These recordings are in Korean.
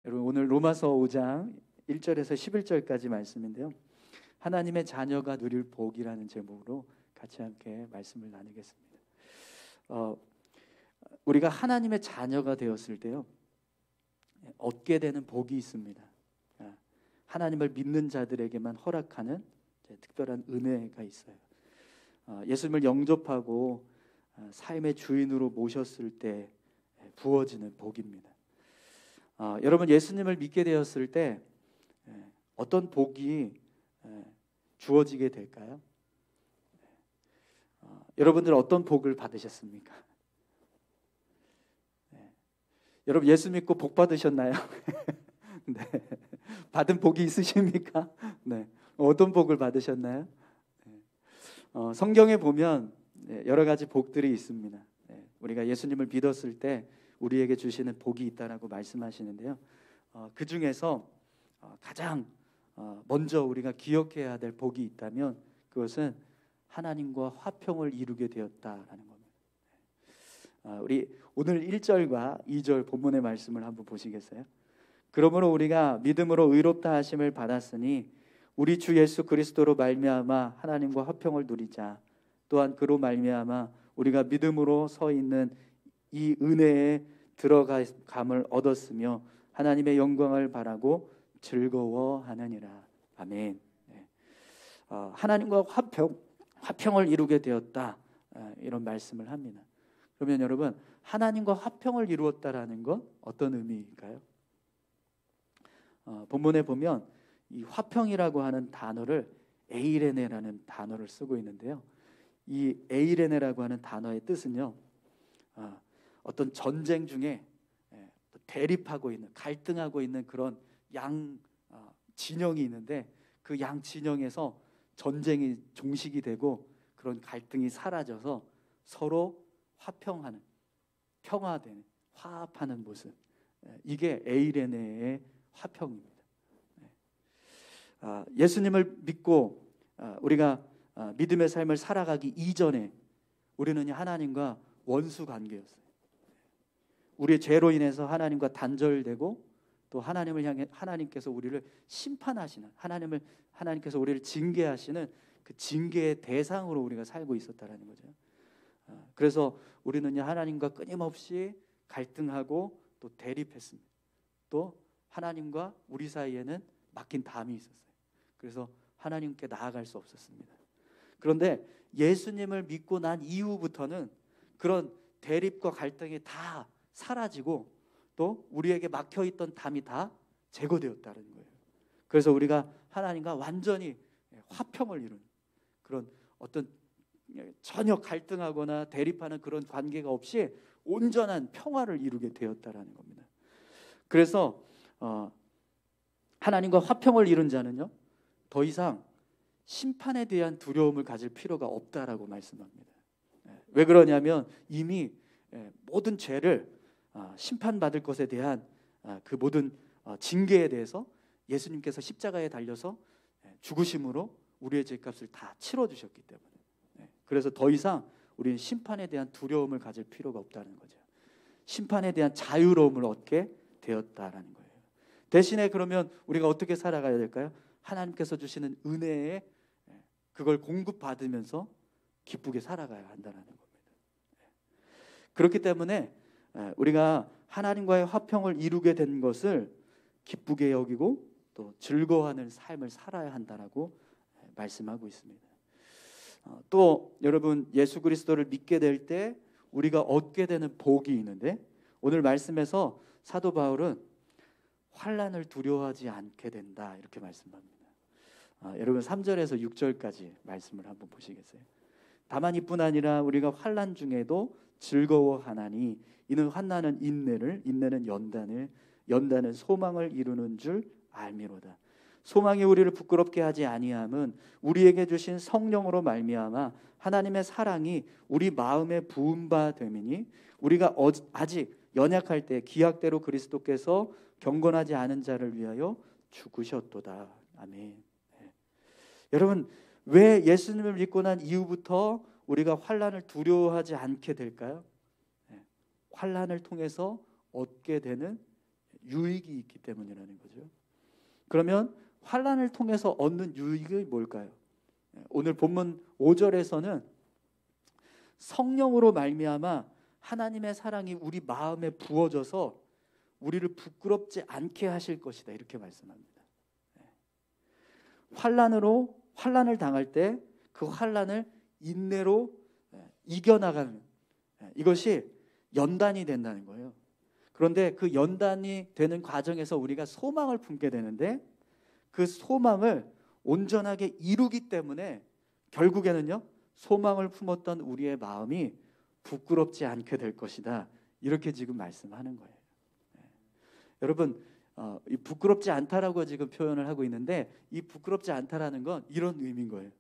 여러분 오늘 로마서 5장 1절에서 11절까지 말씀인데요. 하나님의 자녀가 누릴 복이라는 제목으로 같이 함께 말씀을 나누겠습니다. 우리가 하나님의 자녀가 되었을 때요, 얻게 되는 복이 있습니다. 하나님을 믿는 자들에게만 허락하는 특별한 은혜가 있어요. 예수님을 영접하고 삶의 주인으로 모셨을 때 부어지는 복입니다. 여러분 예수님을 믿게 되었을 때 어떤 복이 주어지게 될까요? 여러분들 어떤 복을 받으셨습니까? 여러분 예수 믿고 복 받으셨나요? 네. 받은 복이 있으십니까? 네. 어떤 복을 받으셨나요? 성경에 보면 여러 가지 복들이 있습니다. 우리가 예수님을 믿었을 때 우리에게 주시는 복이 있다라고 말씀하시는데요. 그 중에서 가장 먼저 우리가 기억해야 될 복이 있다면 그것은 하나님과 화평을 이루게 되었다라는 겁니다. 우리 오늘 1절과 2절 본문의 말씀을 한번 보시겠어요? 그러므로 우리가 믿음으로 의롭다 하심을 받았으니 우리 주 예수 그리스도로 말미암아 하나님과 화평을 누리자. 또한 그로 말미암아 우리가 믿음으로 서 있는 이 은혜에 들어감을 얻었으며 하나님의 영광을 바라고 즐거워하느니라. 아멘. 하나님과 화평을 이루게 되었다, 이런 말씀을 합니다. 그러면 여러분 하나님과 화평을 이루었다라는 건 어떤 의미일까요? 본문에 보면 이 화평이라고 하는 단어를 에이레네라는 단어를 쓰고 있는데요. 이 에이레네라고 하는 단어의 뜻은요, 어떤 전쟁 중에 대립하고 있는, 갈등하고 있는 그런 양 진영이 있는데 그 양 진영에서 전쟁이 종식이 되고 그런 갈등이 사라져서 서로 화평하는, 평화되는, 화합하는 모습, 이게 에이레네의 화평입니다. 예수님을 믿고 우리가 믿음의 삶을 살아가기 이전에 우리는 하나님과 원수 관계였어요. 우리의 죄로 인해서 하나님과 단절되고 또 하나님을 향해 하나님께서 우리를 심판하시는, 하나님께서 우리를 징계하시는 그 징계의 대상으로 우리가 살고 있었다라는 거죠. 그래서 우리는 하나님과 끊임없이 갈등하고 또 대립했습니다. 또 하나님과 우리 사이에는 막힌 담이 있었어요. 그래서 하나님께 나아갈 수 없었습니다. 그런데 예수님을 믿고 난 이후부터는 그런 대립과 갈등이 다 사라지고 또 우리에게 막혀있던 담이 다 제거되었다는 거예요. 그래서 우리가 하나님과 완전히 화평을 이루는 그런 어떤 전혀 갈등하거나 대립하는 그런 관계가 없이 온전한 평화를 이루게 되었다라는 겁니다. 그래서 하나님과 화평을 이룬 자는요, 더 이상 심판에 대한 두려움을 가질 필요가 없다라고 말씀합니다. 왜 그러냐면 이미 모든 죄를 심판받을 것에 대한 그 모든 징계에 대해서 예수님께서 십자가에 달려서 죽으심으로 우리의 죄값을 다 치러주셨기 때문에, 그래서 더 이상 우리는 심판에 대한 두려움을 가질 필요가 없다는 거죠. 심판에 대한 자유로움을 얻게 되었다라는 거예요. 대신에 그러면 우리가 어떻게 살아가야 될까요? 하나님께서 주시는 은혜에 그걸 공급받으면서 기쁘게 살아가야 한다는 겁니다. 그렇기 때문에 우리가 하나님과의 화평을 이루게 된 것을 기쁘게 여기고 또 즐거워하는 삶을 살아야 한다라고 말씀하고 있습니다. 또 여러분 예수 그리스도를 믿게 될 때 우리가 얻게 되는 복이 있는데 오늘 말씀에서 사도 바울은 환난을 두려워하지 않게 된다 이렇게 말씀합니다. 여러분 3절에서 6절까지 말씀을 한번 보시겠어요? 다만 이뿐 아니라 우리가 환난 중에도 즐거워하나니 이는 환난은 인내를, 인내는 연단을, 연단은 소망을 이루는 줄 알미로다. 소망이 우리를 부끄럽게 하지 아니함은 우리에게 주신 성령으로 말미암아 하나님의 사랑이 우리 마음에 부은 바 됨이니 우리가 아직 연약할 때 기약대로 그리스도께서 경건하지 않은 자를 위하여 죽으셨도다. 아멘. 여러분 왜 예수님을 믿고 난 이후부터 우리가 환난을 두려워하지 않게 될까요? 환난을 통해서 얻게 되는 유익이 있기 때문이라는 거죠. 그러면 환난을 통해서 얻는 유익이 뭘까요? 오늘 본문 5절에서는 성령으로 말미암아 하나님의 사랑이 우리 마음에 부어져서 우리를 부끄럽지 않게 하실 것이다, 이렇게 말씀합니다. 환난을 당할 때 그 환난을 인내로 이겨나가는, 이것이 연단이 된다는 거예요. 그런데 그 연단이 되는 과정에서 우리가 소망을 품게 되는데, 그 소망을 온전하게 이루기 때문에 결국에는요, 소망을 품었던 우리의 마음이 부끄럽지 않게 될 것이다, 이렇게 지금 말씀하는 거예요. 여러분, 이 부끄럽지 않다라고 지금 표현을 하고 있는데, 이 부끄럽지 않다라는 건 이런 의미인 거예요.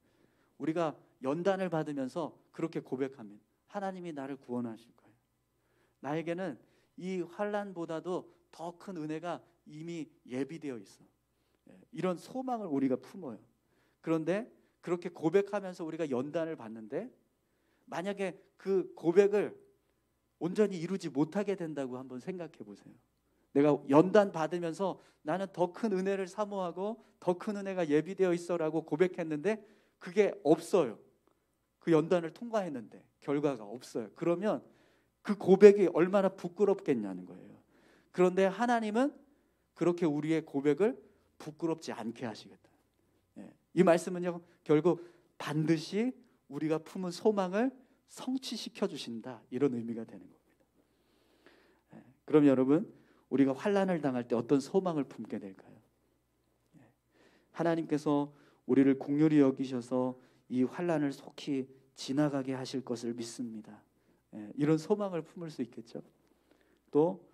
우리가 연단을 받으면서 그렇게 고백하면 하나님이 나를 구원하실 거예요. 나에게는 이 환난보다도 더 큰 은혜가 이미 예비되어 있어. 이런 소망을 우리가 품어요. 그런데 그렇게 고백하면서 우리가 연단을 받는데, 만약에 그 고백을 온전히 이루지 못하게 된다고 한번 생각해 보세요. 내가 연단 받으면서 나는 더 큰 은혜를 사모하고 더 큰 은혜가 예비되어 있어라고 고백했는데 그게 없어요. 그 연단을 통과했는데 결과가 없어요. 그러면 그 고백이 얼마나 부끄럽겠냐는 거예요. 그런데 하나님은 그렇게 우리의 고백을 부끄럽지 않게 하시겠다. 이 말씀은요, 결국 반드시 우리가 품은 소망을 성취시켜 주신다, 이런 의미가 되는 겁니다. 그럼 여러분, 우리가 환난을 당할 때 어떤 소망을 품게 될까요? 하나님께서 우리를 긍휼히 여기셔서 이 환난을 속히 지나가게 하실 것을 믿습니다. 이런 소망을 품을 수 있겠죠. 또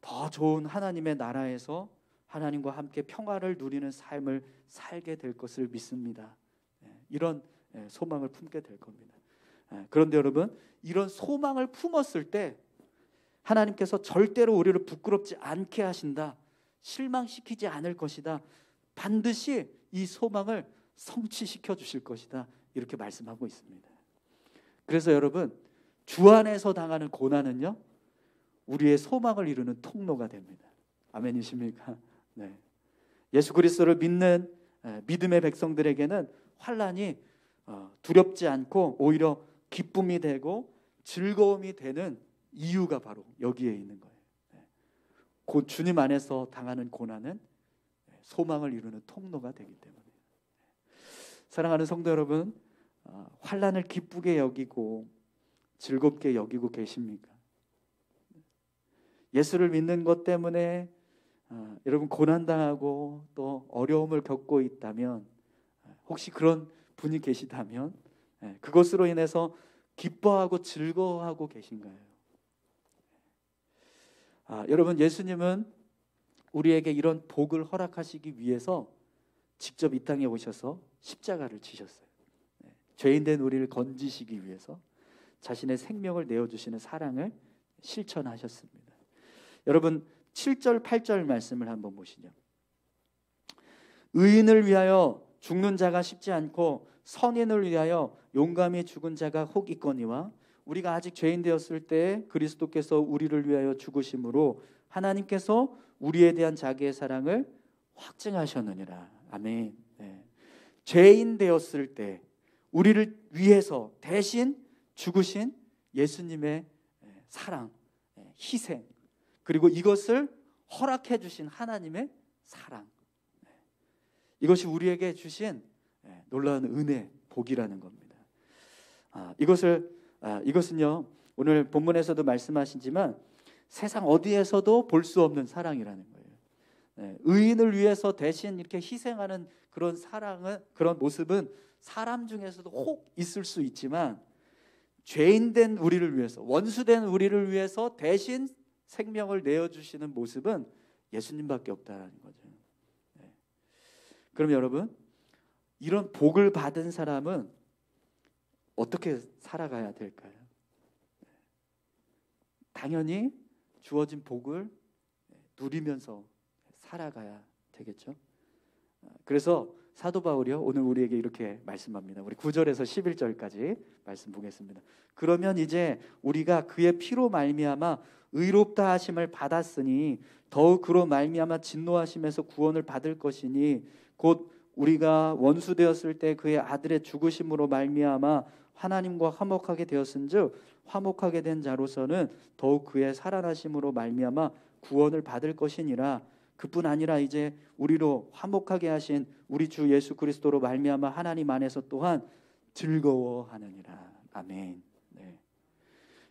더 좋은 하나님의 나라에서 하나님과 함께 평화를 누리는 삶을 살게 될 것을 믿습니다. 이런 소망을 품게 될 겁니다. 그런데 여러분, 이런 소망을 품었을 때 하나님께서 절대로 우리를 부끄럽지 않게 하신다, 실망시키지 않을 것이다, 반드시 이 소망을 성취시켜 주실 것이다, 이렇게 말씀하고 있습니다. 그래서 여러분, 주 안에서 당하는 고난은요, 우리의 소망을 이루는 통로가 됩니다. 아멘이십니까? 네. 예수 그리스도를 믿는 믿음의 백성들에게는 환난이 두렵지 않고 오히려 기쁨이 되고 즐거움이 되는 이유가 바로 여기에 있는 거예요. 곧 주님 안에서 당하는 고난은 소망을 이루는 통로가 되기 때문에. 사랑하는 성도 여러분, 환난을 기쁘게 여기고 즐겁게 여기고 계십니까? 예수를 믿는 것 때문에 여러분 고난당하고 또 어려움을 겪고 있다면, 혹시 그런 분이 계시다면 그것으로 인해서 기뻐하고 즐거워하고 계신가요? 여러분, 예수님은 우리에게 이런 복을 허락하시기 위해서 직접 이 땅에 오셔서 십자가를 지셨어요. 죄인된 우리를 건지시기 위해서 자신의 생명을 내어주시는 사랑을 실천하셨습니다. 여러분, 7절 8절 말씀을 한번 보시죠. 의인을 위하여 죽는 자가 쉽지 않고 선인을 위하여 용감히 죽은 자가 혹 있거니와, 우리가 아직 죄인 되었을 때 그리스도께서 우리를 위하여 죽으심으로 하나님께서 우리에 대한 자기의 사랑을 확증하셨느니라. 아멘. 죄인 되었을 때 우리를 위해서 대신 죽으신 예수님의 사랑, 희생, 그리고 이것을 허락해 주신 하나님의 사랑, 이것이 우리에게 주신 놀라운 은혜, 복이라는 겁니다. 이것은요, 오늘 본문에서도 말씀하시지만 세상 어디에서도 볼 수 없는 사랑이라는 거예요. 의인을 위해서 대신 이렇게 희생하는 그런 사랑은, 그런 모습은 사람 중에서도 혹 있을 수 있지만, 죄인된 우리를 위해서, 원수된 우리를 위해서 대신 생명을 내어주시는 모습은 예수님밖에 없다는 거죠. 그럼 여러분, 이런 복을 받은 사람은 어떻게 살아가야 될까요? 당연히 주어진 복을 누리면서 살아가야 되겠죠. 그래서 사도 바울이요, 오늘 우리에게 이렇게 말씀합니다. 우리 9절에서 11절까지 말씀 보겠습니다. 그러면 이제 우리가 그의 피로 말미암아 의롭다 하심을 받았으니 더욱 그로 말미암아 진노하심에서 구원을 받을 것이니 곧 우리가 원수 되었을 때 그의 아들의 죽으심으로 말미암아 하나님과 화목하게 되었은즉 화목하게 된 자로서는 더욱 그의 살아나심으로 말미암아 구원을 받을 것이니라. 그뿐 아니라 이제 우리로 화목하게 하신 우리 주 예수 그리스도로 말미암아 하나님 안에서 또한 즐거워하느니라. 아멘. 네.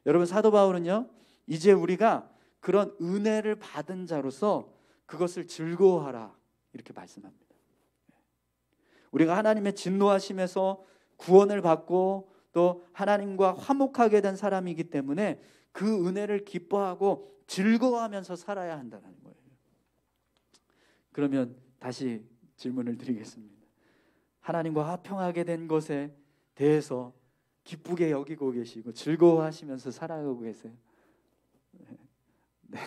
여러분, 사도 바울은요, 이제 우리가 그런 은혜를 받은 자로서 그것을 즐거워하라 이렇게 말씀합니다. 우리가 하나님의 진노하심에서 구원을 받고 또 하나님과 화목하게 된 사람이기 때문에 그 은혜를 기뻐하고 즐거워하면서 살아야 한다는 거예요. 그러면 다시 질문을 드리겠습니다. 하나님과 화평하게 된 것에 대해서 기쁘게 여기고 계시고 즐거워하시면서 살아가고 계세요? 네.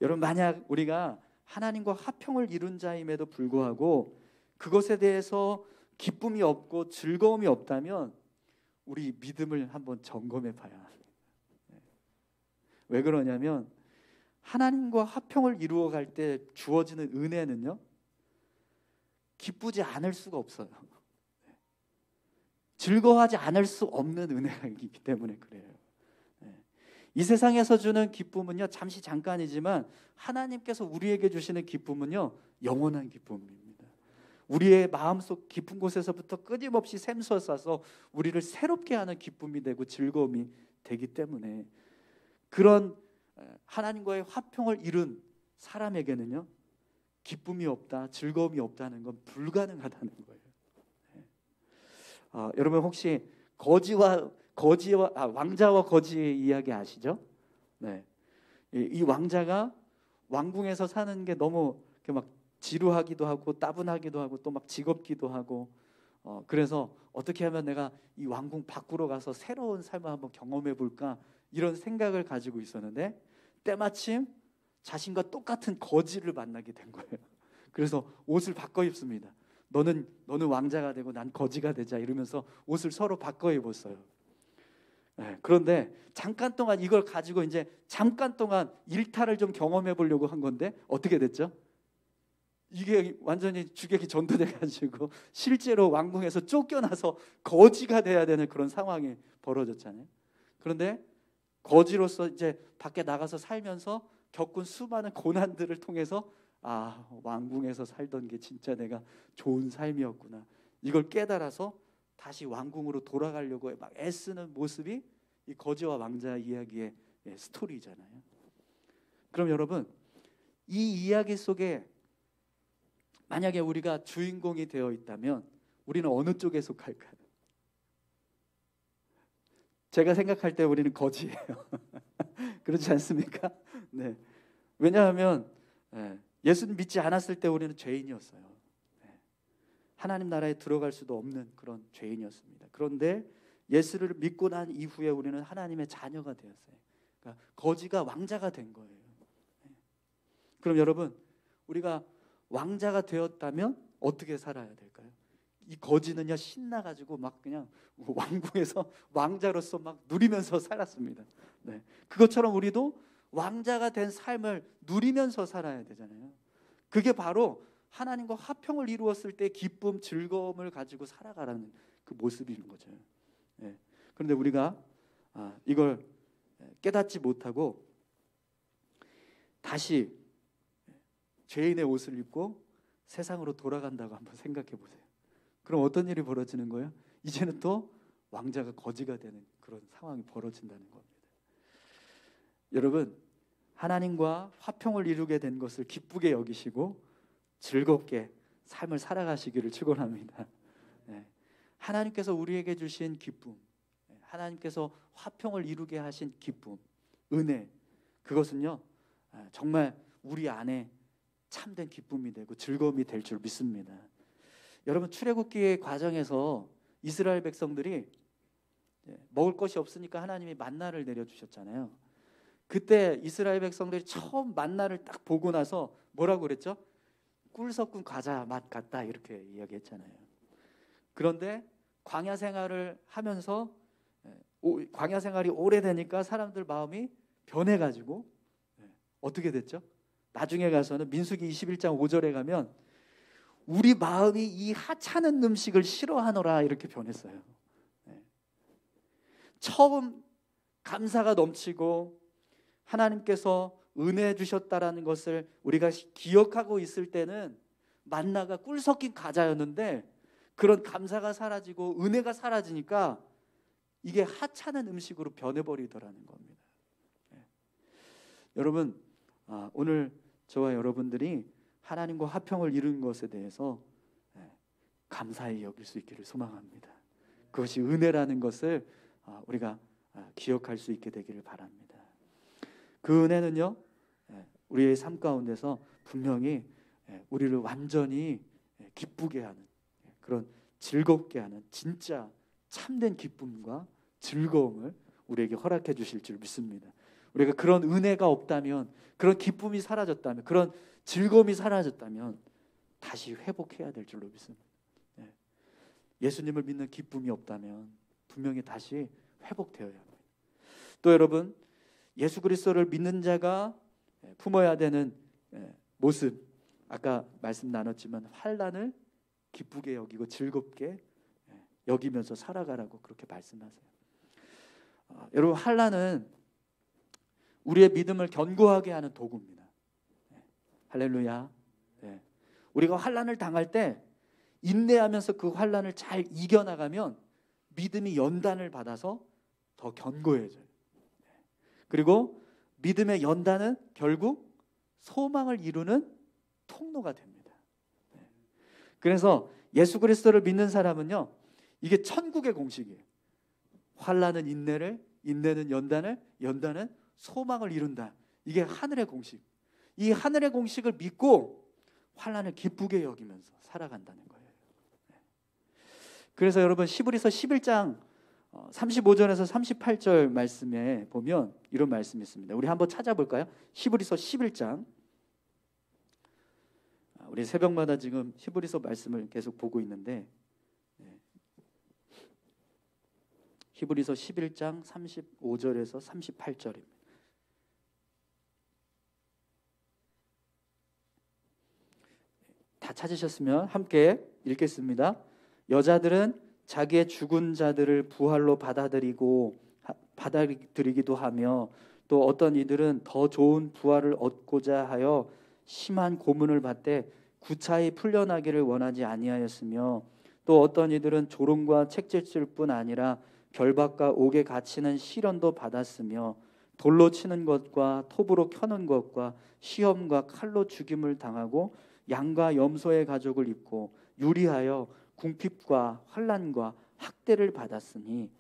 여러분, 만약 우리가 하나님과 화평을 이룬 자임에도 불구하고 그것에 대해서 기쁨이 없고 즐거움이 없다면 우리 믿음을 한번 점검해 봐야 합니다. 왜 그러냐면 하나님과 화평을 이루어 갈 때 주어지는 은혜는요, 기쁘지 않을 수가 없어요. 즐거워하지 않을 수 없는 은혜이기 때문에 그래요. 이 세상에서 주는 기쁨은요, 잠시 잠깐이지만 하나님께서 우리에게 주시는 기쁨은요, 영원한 기쁨입니다. 우리의 마음속 깊은 곳에서부터 끊임없이 샘솟아서 우리를 새롭게 하는 기쁨이 되고 즐거움이 되기 때문에 그런 하나님과의 화평을 이룬 사람에게는요, 기쁨이 없다, 즐거움이 없다는 건 불가능하다는 거예요. 여러분, 혹시 왕자와 거지의 이야기 아시죠? 네. 이 왕자가 왕궁에서 사는 게 너무 막 지루하기도 하고 따분하기도 하고 또 막 지겹기도 하고 그래서 어떻게 하면 내가 이 왕궁 밖으로 가서 새로운 삶을 한번 경험해 볼까 이런 생각을 가지고 있었는데 때마침 자신과 똑같은 거지를 만나게 된 거예요. 그래서 옷을 바꿔 입습니다. 너는 왕자가 되고 난 거지가 되자 이러면서 옷을 서로 바꿔 입었어요. 네, 그런데 잠깐 동안 이걸 가지고 이제 잠깐 동안 일탈을 좀 경험해 보려고 한 건데 어떻게 됐죠? 이게 완전히 주객이 전도돼가지고 실제로 왕궁에서 쫓겨나서 거지가 돼야 되는 그런 상황이 벌어졌잖아요. 그런데 거지로서 이제 밖에 나가서 살면서 겪은 수많은 고난들을 통해서 왕궁에서 살던 게 진짜 내가 좋은 삶이었구나, 이걸 깨달아서 다시 왕궁으로 돌아가려고 막 애쓰는 모습이 이 거지와 왕자 이야기의 스토리잖아요. 그럼 여러분, 이 이야기 속에 만약에 우리가 주인공이 되어 있다면 우리는 어느 쪽에 속할까요? 제가 생각할 때 우리는 거지예요. 그렇지 않습니까? 네. 왜냐하면 예수님 믿지 않았을 때 우리는 죄인이었어요. 하나님 나라에 들어갈 수도 없는 그런 죄인이었습니다. 그런데 예수를 믿고 난 이후에 우리는 하나님의 자녀가 되었어요. 그러니까 거지가 왕자가 된 거예요. 그럼 여러분, 우리가 왕자가 되었다면 어떻게 살아야 될까요? 이 거지는요, 신나가지고 막 그냥 왕궁에서 왕자로서 막 누리면서 살았습니다. 네. 그것처럼 우리도 왕자가 된 삶을 누리면서 살아야 되잖아요. 그게 바로 하나님과 화평을 이루었을 때 기쁨, 즐거움을 가지고 살아가라는 그 모습인 거죠. 네. 그런데 우리가 이걸 깨닫지 못하고 다시 죄인의 옷을 입고 세상으로 돌아간다고 한번 생각해 보세요. 그럼 어떤 일이 벌어지는 거예요? 이제는 또 왕자가 거지가 되는 그런 상황이 벌어진다는 겁니다. 여러분, 하나님과 화평을 이루게 된 것을 기쁘게 여기시고 즐겁게 삶을 살아가시기를 축원합니다. 네. 하나님께서 우리에게 주신 기쁨, 하나님께서 화평을 이루게 하신 기쁨, 은혜, 그것은요, 정말 우리 안에 참된 기쁨이 되고 즐거움이 될 줄 믿습니다. 여러분, 출애굽기의 과정에서 이스라엘 백성들이 먹을 것이 없으니까 하나님이 만나를 내려주셨잖아요. 그때 이스라엘 백성들이 처음 만나를 딱 보고 나서 뭐라고 그랬죠? 꿀 섞은 과자 맛 같다, 이렇게 이야기했잖아요. 그런데 광야 생활을 하면서 광야 생활이 오래되니까 사람들 마음이 변해가지고 어떻게 됐죠? 나중에 가서는 민수기 21장 5절에 가면 우리 마음이 이 하찮은 음식을 싫어하노라 이렇게 변했어요. 처음 감사가 넘치고 하나님께서 은혜 주셨다라는 것을 우리가 기억하고 있을 때는 만나가 꿀 섞인 과자였는데 그런 감사가 사라지고 은혜가 사라지니까 이게 하찮은 음식으로 변해버리더라는 겁니다. 여러분, 오늘 저와 여러분들이 하나님과 화평을 이룬 것에 대해서 감사히 여길 수 있기를 소망합니다. 그것이 은혜라는 것을 우리가 기억할 수 있게 되기를 바랍니다. 그 은혜는요, 우리의 삶 가운데서 분명히 우리를 완전히 기쁘게 하는, 그런 즐겁게 하는 진짜 참된 기쁨과 즐거움을 우리에게 허락해 주실 줄 믿습니다. 우리가 그런 은혜가 없다면, 그런 기쁨이 사라졌다면, 그런 즐거움이 사라졌다면 다시 회복해야 될 줄로 믿습니다. 예수님을 믿는 기쁨이 없다면 분명히 다시 회복되어야 합니다. 또 여러분, 예수 그리스도를 믿는 자가 품어야 되는 모습, 아까 말씀 나눴지만 환난을 기쁘게 여기고 즐겁게 여기면서 살아가라고 그렇게 말씀하세요. 여러분, 환난은 우리의 믿음을 견고하게 하는 도구입니다. 할렐루야. 우리가 환난을 당할 때 인내하면서 그 환난을 잘 이겨나가면 믿음이 연단을 받아서 더 견고해져요. 그리고 믿음의 연단은 결국 소망을 이루는 통로가 됩니다. 그래서 예수 그리스도를 믿는 사람은요, 이게 천국의 공식이에요. 환난은 인내를, 인내는 연단을, 연단은 소망을 이룬다. 이게 하늘의 공식. 이 하늘의 공식을 믿고 환난을 기쁘게 여기면서 살아간다는 거예요. 그래서 여러분, 히브리서 11장 35절에서 38절 말씀에 보면 이런 말씀이 있습니다. 우리 한번 찾아볼까요? 히브리서 11장. 우리 새벽마다 지금 히브리서 말씀을 계속 보고 있는데, 히브리서 11장 35절에서 38절입니다. 다 찾으셨으면 함께 읽겠습니다. 여자들은 자기의 죽은 자들을 부활로 받아들이기도 하며, 또 어떤 이들은 더 좋은 부활을 얻고자 하여 심한 고문을 받되 구차히 풀려나기를 원하지 아니하였으며, 또 어떤 이들은 조롱과 책질질 뿐 아니라 결박과 옥에 갇히는 시련도 받았으며, 돌로 치는 것과 톱으로 켜는 것과 시험과 칼로 죽임을 당하고 양과 염소의 가죽을 입고 유리하여 궁핍과 환난과 학대를 받았으니,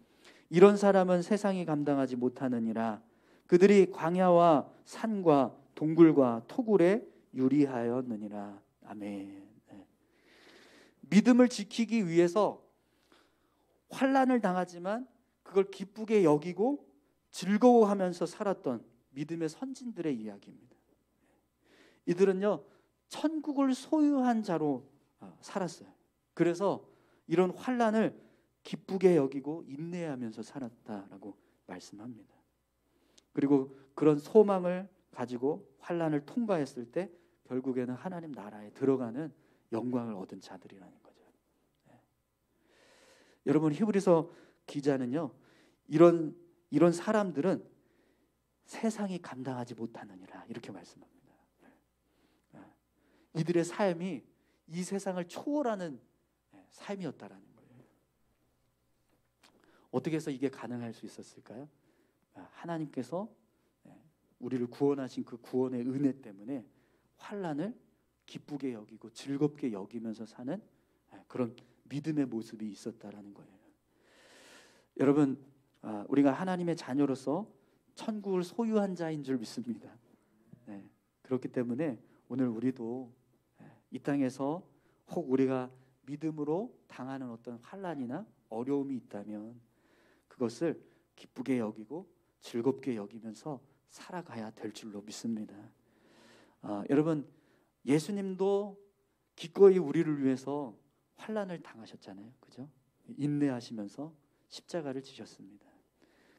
이런 사람은 세상이 감당하지 못하느니라. 그들이 광야와 산과 동굴과 토굴에 유리하였느니라. 아멘. 믿음을 지키기 위해서 환난을 당하지만 그걸 기쁘게 여기고 즐거워하면서 살았던 믿음의 선진들의 이야기입니다. 이들은요, 천국을 소유한 자로 살았어요. 그래서 이런 환난을 기쁘게 여기고 인내하면서 살았다라고 말씀합니다. 그리고 그런 소망을 가지고 환난을 통과했을 때 결국에는 하나님 나라에 들어가는 영광을 얻은 자들이라는 거죠. 여러분, 히브리서 기자는요, 이런 사람들은 세상이 감당하지 못하느니라 이렇게 말씀합니다. 이들의 삶이 이 세상을 초월하는 삶이었다라는 거예요. 어떻게 해서 이게 가능할 수 있었을까요? 하나님께서 우리를 구원하신 그 구원의 은혜 때문에 환난을 기쁘게 여기고 즐겁게 여기면서 사는 그런 믿음의 모습이 있었다라는 거예요. 여러분, 우리가 하나님의 자녀로서 천국을 소유한 자인 줄 믿습니다. 그렇기 때문에 오늘 우리도 이 땅에서 혹 우리가 믿음으로 당하는 어떤 환난이나 어려움이 있다면 그것을 기쁘게 여기고 즐겁게 여기면서 살아가야 될 줄로 믿습니다. 여러분, 예수님도 기꺼이 우리를 위해서 환난을 당하셨잖아요, 그죠? 인내하시면서 십자가를 지셨습니다.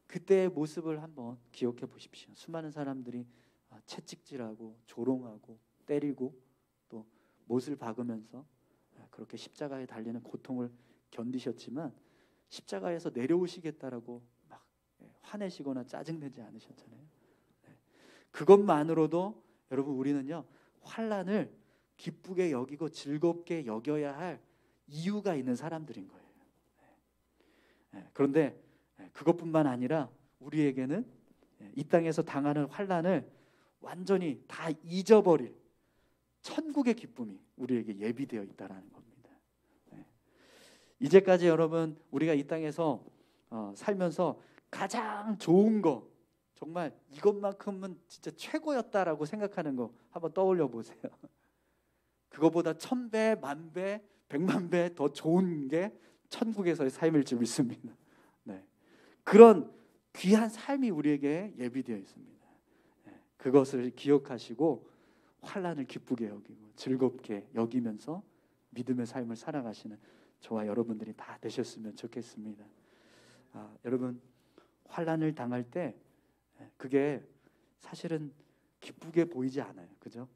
그때의 모습을 한번 기억해 보십시오. 수많은 사람들이 채찍질하고 조롱하고 때리고 또 못을 박으면서 그렇게 십자가에 달리는 고통을 견디셨지만 십자가에서 내려오시겠다라고 막 화내시거나 짜증내지 않으셨잖아요. 그것만으로도 여러분 우리는요 환난을 기쁘게 여기고 즐겁게 여겨야 할 이유가 있는 사람들인 거예요. 그런데 그것뿐만 아니라 우리에게는 이 땅에서 당하는 환난을 완전히 다 잊어버릴 천국의 기쁨이 우리에게 예비되어 있다라는 겁니다. 이제까지 여러분 우리가 이 땅에서 살면서 가장 좋은 거, 정말 이것만큼은 진짜 최고였다라고 생각하는 거 한번 떠올려 보세요. 그거보다 1000배, 10,000배, 1,000,000배 더 좋은 게 천국에서의 삶일 줄 믿습니다. 그런 귀한 삶이 우리에게 예비되어 있습니다. 그것을 기억하시고 환난을 기쁘게 여기고 즐겁게 여기면서 믿음의 삶을 살아가시는 저와 여러분들이 다 되셨으면 좋겠습니다. 여러분 환난을 당할 때 그게 사실은 기쁘게 보이지 않아요. 그죠?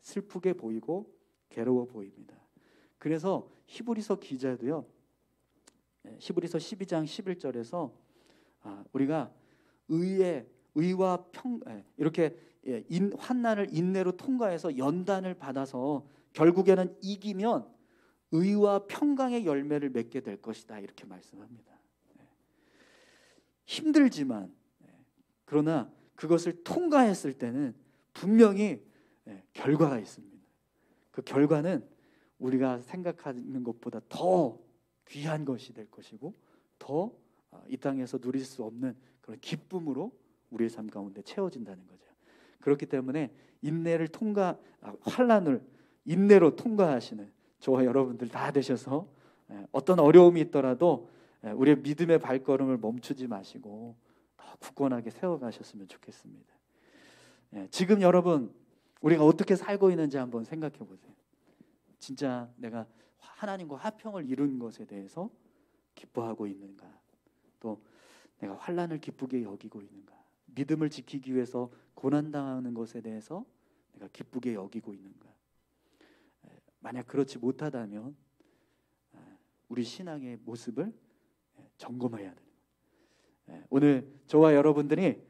슬프게 보이고 괴로워 보입니다. 그래서 히브리서 기자도요. 히브리서 12장 11절에서 우리가 의와 이렇게 환난을 인내로 통과해서 연단을 받아서 결국에는 이기면 의와 평강의 열매를 맺게 될 것이다 이렇게 말씀합니다. 힘들지만 그러나 그것을 통과했을 때는 분명히 결과가 있습니다. 그 결과는 우리가 생각하는 것보다 더 귀한 것이 될 것이고 더 이 땅에서 누릴 수 없는 그런 기쁨으로 우리의 삶 가운데 채워진다는 거죠. 그렇기 때문에 환난을 인내로 통과하시는 저와 여러분들 다 되셔서 어떤 어려움이 있더라도 우리의 믿음의 발걸음을 멈추지 마시고 더 굳건하게 세워가셨으면 좋겠습니다. 지금 여러분 우리가 어떻게 살고 있는지 한번 생각해 보세요. 진짜 내가 하나님과 화평을 이룬 것에 대해서 기뻐하고 있는가? 또 내가 환난을 기쁘게 여기고 있는가? 믿음을 지키기 위해서 고난당하는 것에 대해서 내가 기쁘게 여기고 있는가? 만약 그렇지 못하다면 우리 신앙의 모습을 점검해야 돼요. 오늘 저와 여러분들이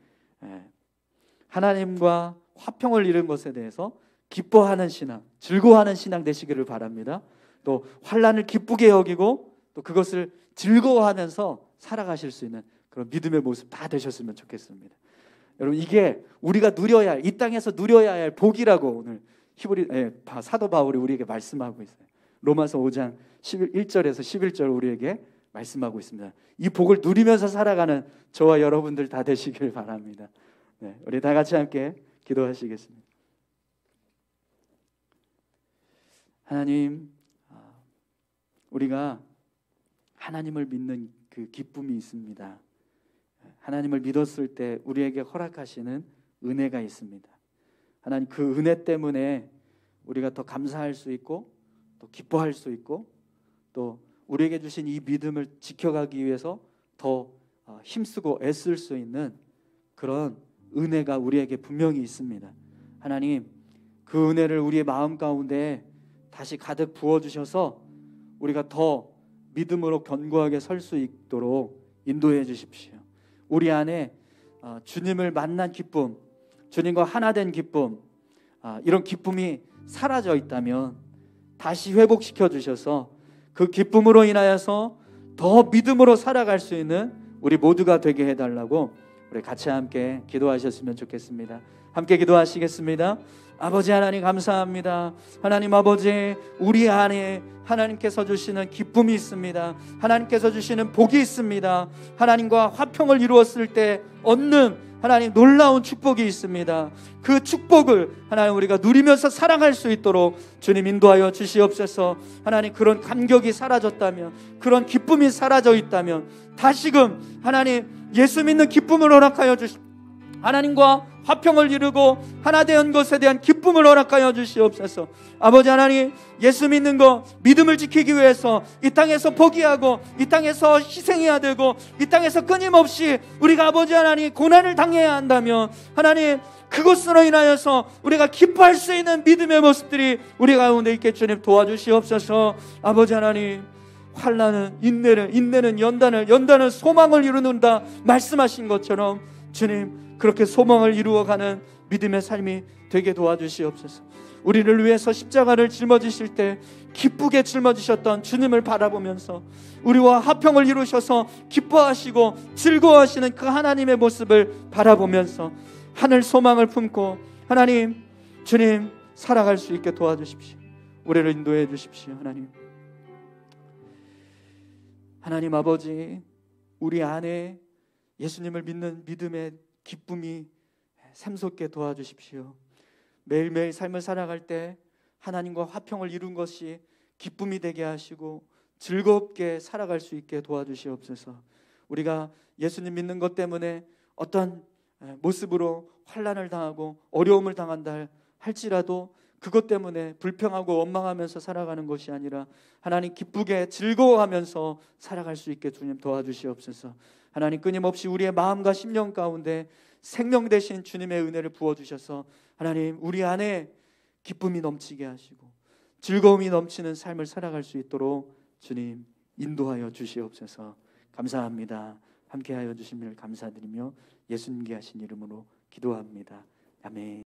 하나님과 화평을 이룬 것에 대해서 기뻐하는 신앙, 즐거워하는 신앙 되시기를 바랍니다. 또 환난을 기쁘게 여기고 또 그것을 즐거워하면서 살아가실 수 있는 그런 믿음의 모습 다 되셨으면 좋겠습니다. 여러분 이게 우리가 누려야 할, 이 땅에서 누려야 할 복이라고 오늘 사도 바울이 우리에게 말씀하고 있어요. 로마서 5장 1절에서 11절 우리에게 말씀하고 있습니다. 이 복을 누리면서 살아가는 저와 여러분들 다 되시길 바랍니다. 우리 다 같이 함께 기도하시겠습니다. 하나님, 우리가 하나님을 믿는 그 기쁨이 있습니다. 하나님을 믿었을 때 우리에게 허락하시는 은혜가 있습니다. 하나님 그 은혜 때문에 우리가 더 감사할 수 있고 또 기뻐할 수 있고 또 우리에게 주신 이 믿음을 지켜가기 위해서 더 힘쓰고 애쓸 수 있는 그런 은혜가 우리에게 분명히 있습니다. 하나님 그 은혜를 우리의 마음 가운데 다시 가득 부어주셔서 우리가 더 믿음으로 견고하게 설 수 있도록 인도해 주십시오. 우리 안에 주님을 만난 기쁨, 주님과 하나 된 기쁨, 이런 기쁨이 사라져 있다면 다시 회복시켜 주셔서 그 기쁨으로 인하여서 더 믿음으로 살아갈 수 있는 우리 모두가 되게 해달라고 우리 같이 함께 기도하셨으면 좋겠습니다. 함께 기도하시겠습니다. 아버지 하나님 감사합니다. 하나님 아버지 우리 안에 하나님께서 주시는 기쁨이 있습니다. 하나님께서 주시는 복이 있습니다. 하나님과 화평을 이루었을 때 얻는 하나님 놀라운 축복이 있습니다. 그 축복을 하나님 우리가 누리면서 살아갈 수 있도록 주님 인도하여 주시옵소서. 하나님 그런 감격이 사라졌다면, 그런 기쁨이 사라져 있다면 다시금 하나님 예수 믿는 기쁨을 허락하여 주십시오. 하나님과 화평을 이루고 하나 된 것에 대한 기쁨을 허락하여 주시옵소서. 아버지 하나님, 예수 믿는 것, 믿음을 지키기 위해서 이 땅에서 포기하고 이 땅에서 희생해야 되고 이 땅에서 끊임없이 우리가 아버지 하나님 고난을 당해야 한다면 하나님, 그것으로 인하여서 우리가 기뻐할 수 있는 믿음의 모습들이 우리 가운데 있게 주님 도와주시옵소서. 아버지 하나님, 환난은 인내는 연단은 소망을 이루는다 말씀하신 것처럼 주님, 그렇게 소망을 이루어가는 믿음의 삶이 되게 도와주시옵소서. 우리를 위해서 십자가를 짊어지실 때 기쁘게 짊어지셨던 주님을 바라보면서 우리와 화평을 이루셔서 기뻐하시고 즐거워하시는 그 하나님의 모습을 바라보면서 하늘 소망을 품고 하나님, 주님 살아갈 수 있게 도와주십시오. 우리를 인도해 주십시오. 하나님 아버지, 우리 안에 예수님을 믿는 믿음의 기쁨이 샘솟게 도와주십시오. 매일매일 삶을 살아갈 때 하나님과 화평을 이룬 것이 기쁨이 되게 하시고 즐겁게 살아갈 수 있게 도와주시옵소서. 우리가 예수님 믿는 것 때문에 어떤 모습으로 환난을 당하고 어려움을 당한다 할지라도 그것 때문에 불평하고 원망하면서 살아가는 것이 아니라 하나님 기쁘게 즐거워하면서 살아갈 수 있게 주님 도와주시옵소서. 하나님, 끊임없이 우리의 마음과 심령 가운데 생명 되신 주님의 은혜를 부어주셔서 하나님, 우리 안에 기쁨이 넘치게 하시고 즐거움이 넘치는 삶을 살아갈 수 있도록 주님 인도하여 주시옵소서. 감사합니다. 함께하여 주신 일 감사드리며 예수님께 하신 이름으로 기도합니다. 아멘.